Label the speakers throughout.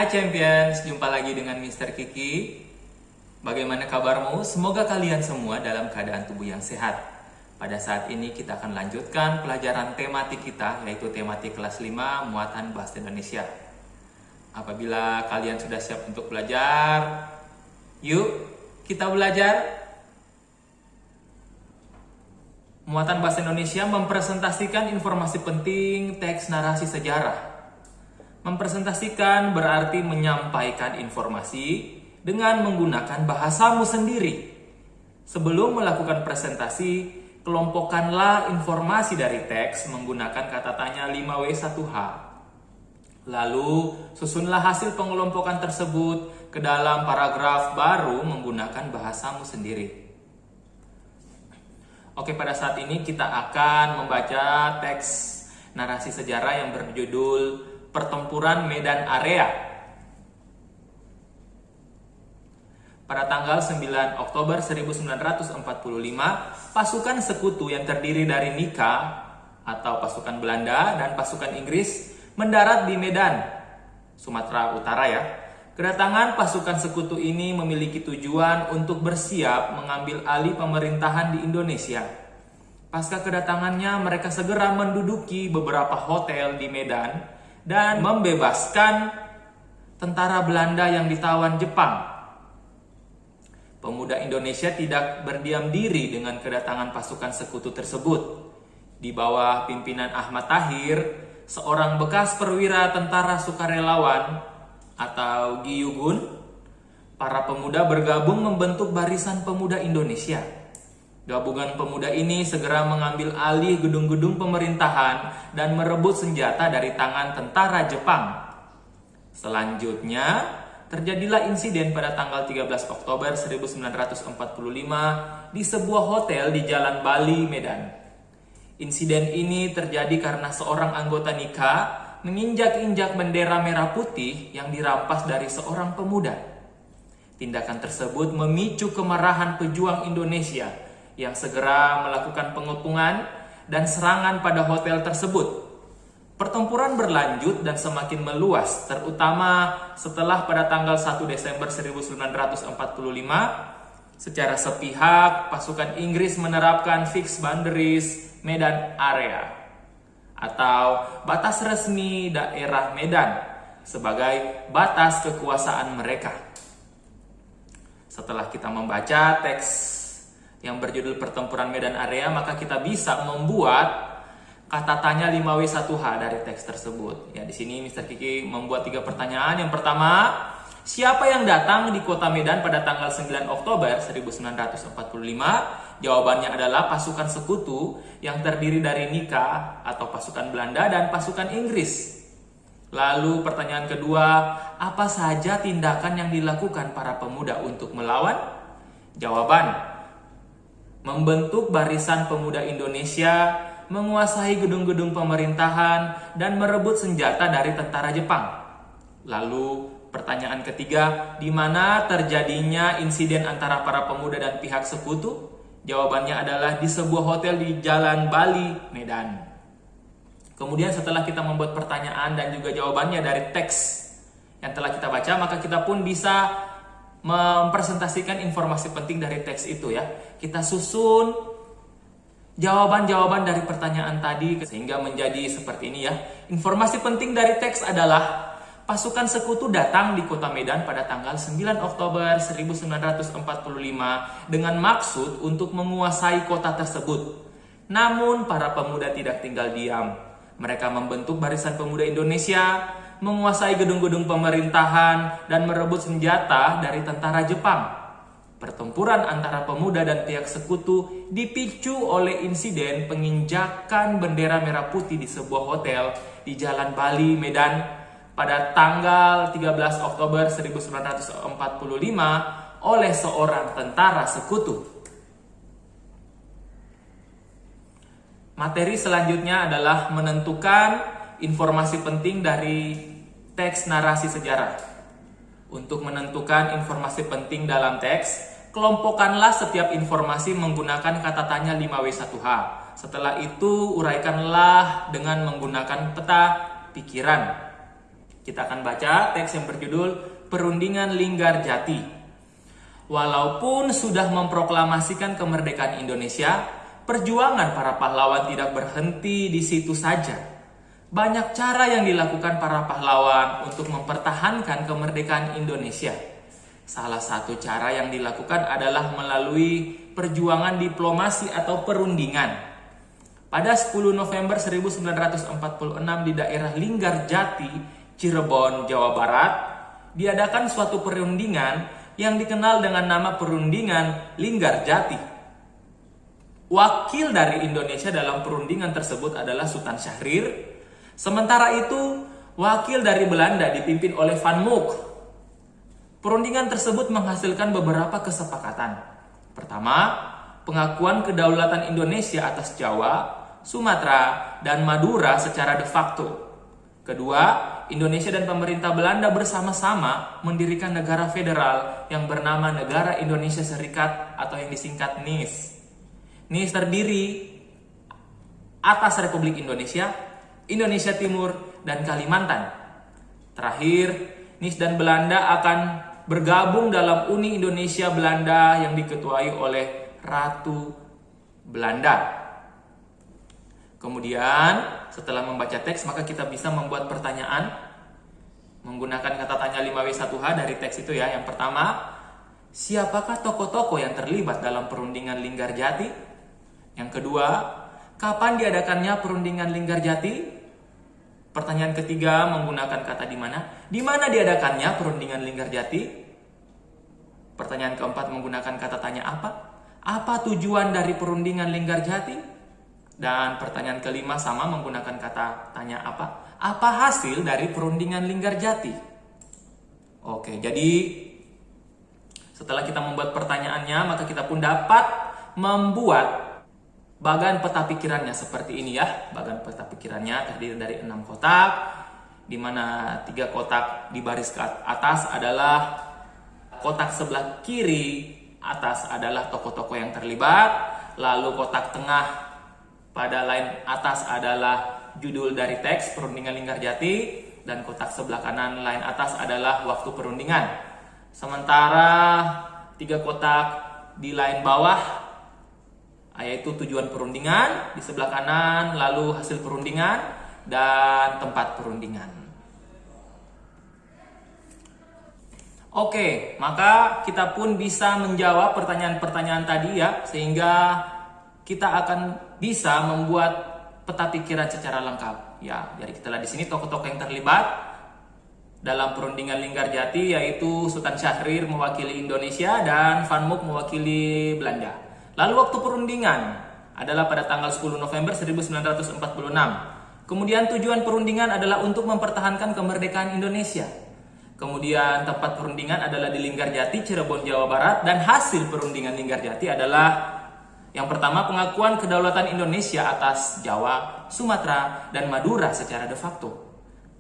Speaker 1: Hai Champions, jumpa lagi dengan Mr. Kiki. Bagaimana kabarmu? Semoga kalian semua dalam keadaan tubuh yang sehat. Pada saat ini kita akan lanjutkan pelajaran tematik kita, yaitu tematik kelas 5 muatan bahasa Indonesia. Apabila kalian sudah siap untuk belajar, yuk kita belajar. Muatan bahasa Indonesia mempresentasikan informasi penting teks narasi sejarah. Mempresentasikan berarti menyampaikan informasi dengan menggunakan bahasamu sendiri. Sebelum melakukan presentasi, kelompokkanlah informasi dari teks menggunakan kata tanya 5W1H. Lalu, susunlah hasil pengelompokan tersebut ke dalam paragraf baru menggunakan bahasamu sendiri. Oke, pada saat ini kita akan membaca teks narasi sejarah yang berjudul Pertempuran Medan Area. Pada tanggal 9 Oktober 1945, pasukan sekutu yang terdiri dari Nika atau pasukan Belanda dan pasukan Inggris mendarat di Medan, Sumatera Utara ya. Kedatangan pasukan sekutu ini memiliki tujuan untuk bersiap mengambil alih pemerintahan di Indonesia. Pasca kedatangannya, mereka segera menduduki beberapa hotel di Medan dan membebaskan tentara Belanda yang ditawan Jepang. Pemuda Indonesia tidak berdiam diri dengan kedatangan pasukan sekutu tersebut. Di bawah pimpinan Ahmad Tahir, seorang bekas perwira tentara sukarelawan atau Giyugun, para pemuda bergabung membentuk Barisan Pemuda Indonesia. Gabungan pemuda ini segera mengambil alih gedung-gedung pemerintahan dan merebut senjata dari tangan tentara Jepang. Selanjutnya, terjadilah insiden pada tanggal 13 Oktober 1945 di sebuah hotel di Jalan Bali, Medan. Insiden ini terjadi karena seorang anggota Nika menginjak-injak bendera merah putih yang dirampas dari seorang pemuda. Tindakan tersebut memicu kemarahan pejuang Indonesia yang segera melakukan pengepungan dan serangan pada hotel tersebut. Pertempuran berlanjut dan semakin meluas, terutama setelah pada tanggal 1 Desember 1945, secara sepihak pasukan Inggris menerapkan Fixed Boundaries Medan Area atau batas resmi daerah Medan sebagai batas kekuasaan mereka. Setelah kita membaca teks yang berjudul Pertempuran Medan Area, maka kita bisa membuat kata tanya 5W1H dari teks tersebut. Ya, di sini Mr. Kiki membuat 3 pertanyaan. Yang pertama, siapa yang datang di kota Medan pada tanggal 9 Oktober 1945? Jawabannya adalah pasukan sekutu yang terdiri dari Nika atau pasukan Belanda dan pasukan Inggris. Lalu pertanyaan kedua, apa saja tindakan yang dilakukan para pemuda untuk melawan? Jawaban, membentuk Barisan Pemuda Indonesia, menguasai gedung-gedung pemerintahan, dan merebut senjata dari tentara Jepang. Lalu pertanyaan ketiga, di mana terjadinya insiden antara para pemuda dan pihak sekutu? Jawabannya adalah di sebuah hotel di Jalan Bali, Medan. Kemudian setelah kita membuat pertanyaan dan juga jawabannya dari teks yang telah kita baca, maka kita pun bisa mempresentasikan informasi penting dari teks itu ya. Kita susun jawaban-jawaban dari pertanyaan tadi sehingga menjadi seperti ini ya. Informasi penting dari teks adalah pasukan sekutu datang di kota Medan pada tanggal 9 Oktober 1945 dengan maksud untuk menguasai kota tersebut. Namun para pemuda tidak tinggal diam. Mereka membentuk Barisan Pemuda Indonesia, menguasai gedung-gedung pemerintahan, dan merebut senjata dari tentara Jepang. Pertempuran antara pemuda dan pihak sekutu dipicu oleh insiden penginjakan bendera merah putih di sebuah hotel di Jalan Bali, Medan pada tanggal 13 Oktober 1945 oleh seorang tentara sekutu. Materi selanjutnya adalah menentukan informasi penting dari teks narasi sejarah. Untuk menentukan informasi penting dalam teks, kelompokkanlah setiap informasi menggunakan kata tanya 5W1H. Setelah itu, uraikanlah dengan menggunakan peta pikiran. Kita akan baca teks yang berjudul Perundingan Linggarjati. Walaupun sudah memproklamasikan kemerdekaan Indonesia, perjuangan para pahlawan tidak berhenti di situ saja. Banyak cara yang dilakukan para pahlawan untuk mempertahankan kemerdekaan Indonesia. Salah satu cara yang dilakukan adalah melalui perjuangan diplomasi atau perundingan. Pada 10 November 1946 di daerah Linggarjati, Cirebon, Jawa Barat, diadakan suatu perundingan yang dikenal dengan nama Perundingan Linggarjati. Wakil dari Indonesia dalam perundingan tersebut adalah Sultan Syahrir. Sementara itu, wakil dari Belanda dipimpin oleh Van Mook. Perundingan tersebut menghasilkan beberapa kesepakatan. Pertama, pengakuan kedaulatan Indonesia atas Jawa, Sumatera, dan Madura secara de facto. Kedua, Indonesia dan pemerintah Belanda bersama-sama mendirikan negara federal yang bernama Negara Indonesia Serikat atau yang disingkat NIS. NIS terdiri atas Republik Indonesia, Indonesia Timur, dan Kalimantan. Terakhir, NIS dan Belanda akan bergabung dalam Uni Indonesia Belanda yang diketuai oleh Ratu Belanda. Kemudian setelah membaca teks maka kita bisa membuat pertanyaan menggunakan kata tanya 5W1H dari teks itu ya. Yang pertama, siapakah tokoh-tokoh yang terlibat dalam perundingan Linggarjati? Yang kedua, kapan diadakannya perundingan Linggarjati? Pertanyaan ketiga menggunakan kata di mana? Di mana diadakannya perundingan Linggarjati? Pertanyaan keempat menggunakan kata tanya apa? Apa tujuan dari perundingan Linggarjati? Dan pertanyaan kelima sama menggunakan kata tanya apa? Apa hasil dari perundingan Linggarjati? Oke, jadi setelah kita membuat pertanyaannya, maka kita pun dapat membuat bagan peta pikirannya seperti ini ya. Bagan peta pikirannya terdiri dari 6 kotak, di mana 3 kotak di baris ke atas adalah kotak sebelah kiri atas adalah tokoh-tokoh yang terlibat, lalu kotak tengah pada lain atas adalah judul dari teks Perundingan Linggarjati, dan kotak sebelah kanan lain atas adalah waktu perundingan. Sementara 3 kotak di lain bawah yaitu tujuan perundingan di sebelah kanan, lalu hasil perundingan dan tempat perundingan. Oke, maka kita pun bisa menjawab pertanyaan-pertanyaan tadi ya, sehingga kita akan bisa membuat peta pikiran secara lengkap. Ya, jadi kita lihat di sini tokoh-tokoh yang terlibat dalam perundingan Linggarjati yaitu Sultan Syahrir mewakili Indonesia dan Van Mook mewakili Belanda. Lalu waktu perundingan adalah pada tanggal 10 November 1946. Kemudian tujuan perundingan adalah untuk mempertahankan kemerdekaan Indonesia. Kemudian tempat perundingan adalah di Linggarjati, Cirebon, Jawa Barat, dan hasil perundingan Linggarjati adalah yang pertama, pengakuan kedaulatan Indonesia atas Jawa, Sumatera, dan Madura secara de facto.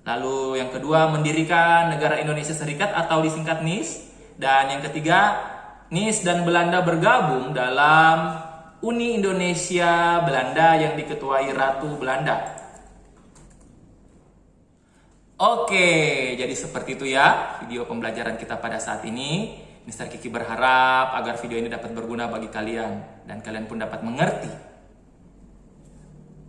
Speaker 1: Lalu yang kedua, mendirikan Negara Indonesia Serikat atau disingkat NIS. Dan yang ketiga, NIS dan Belanda bergabung dalam Uni Indonesia Belanda yang diketuai Ratu Belanda. Oke, jadi seperti itu ya video pembelajaran kita pada saat ini. Mr. Kiki berharap agar video ini dapat berguna bagi kalian dan kalian pun dapat mengerti.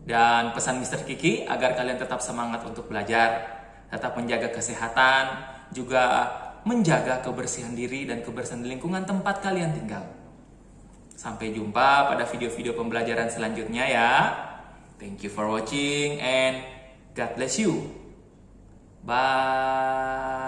Speaker 1: Dan pesan Mr. Kiki agar kalian tetap semangat untuk belajar, tetap menjaga kesehatan, juga menjaga kebersihan diri dan kebersihan lingkungan tempat kalian tinggal. Sampai jumpa pada video-video pembelajaran selanjutnya ya. Thank you for watching and God bless you. Bye.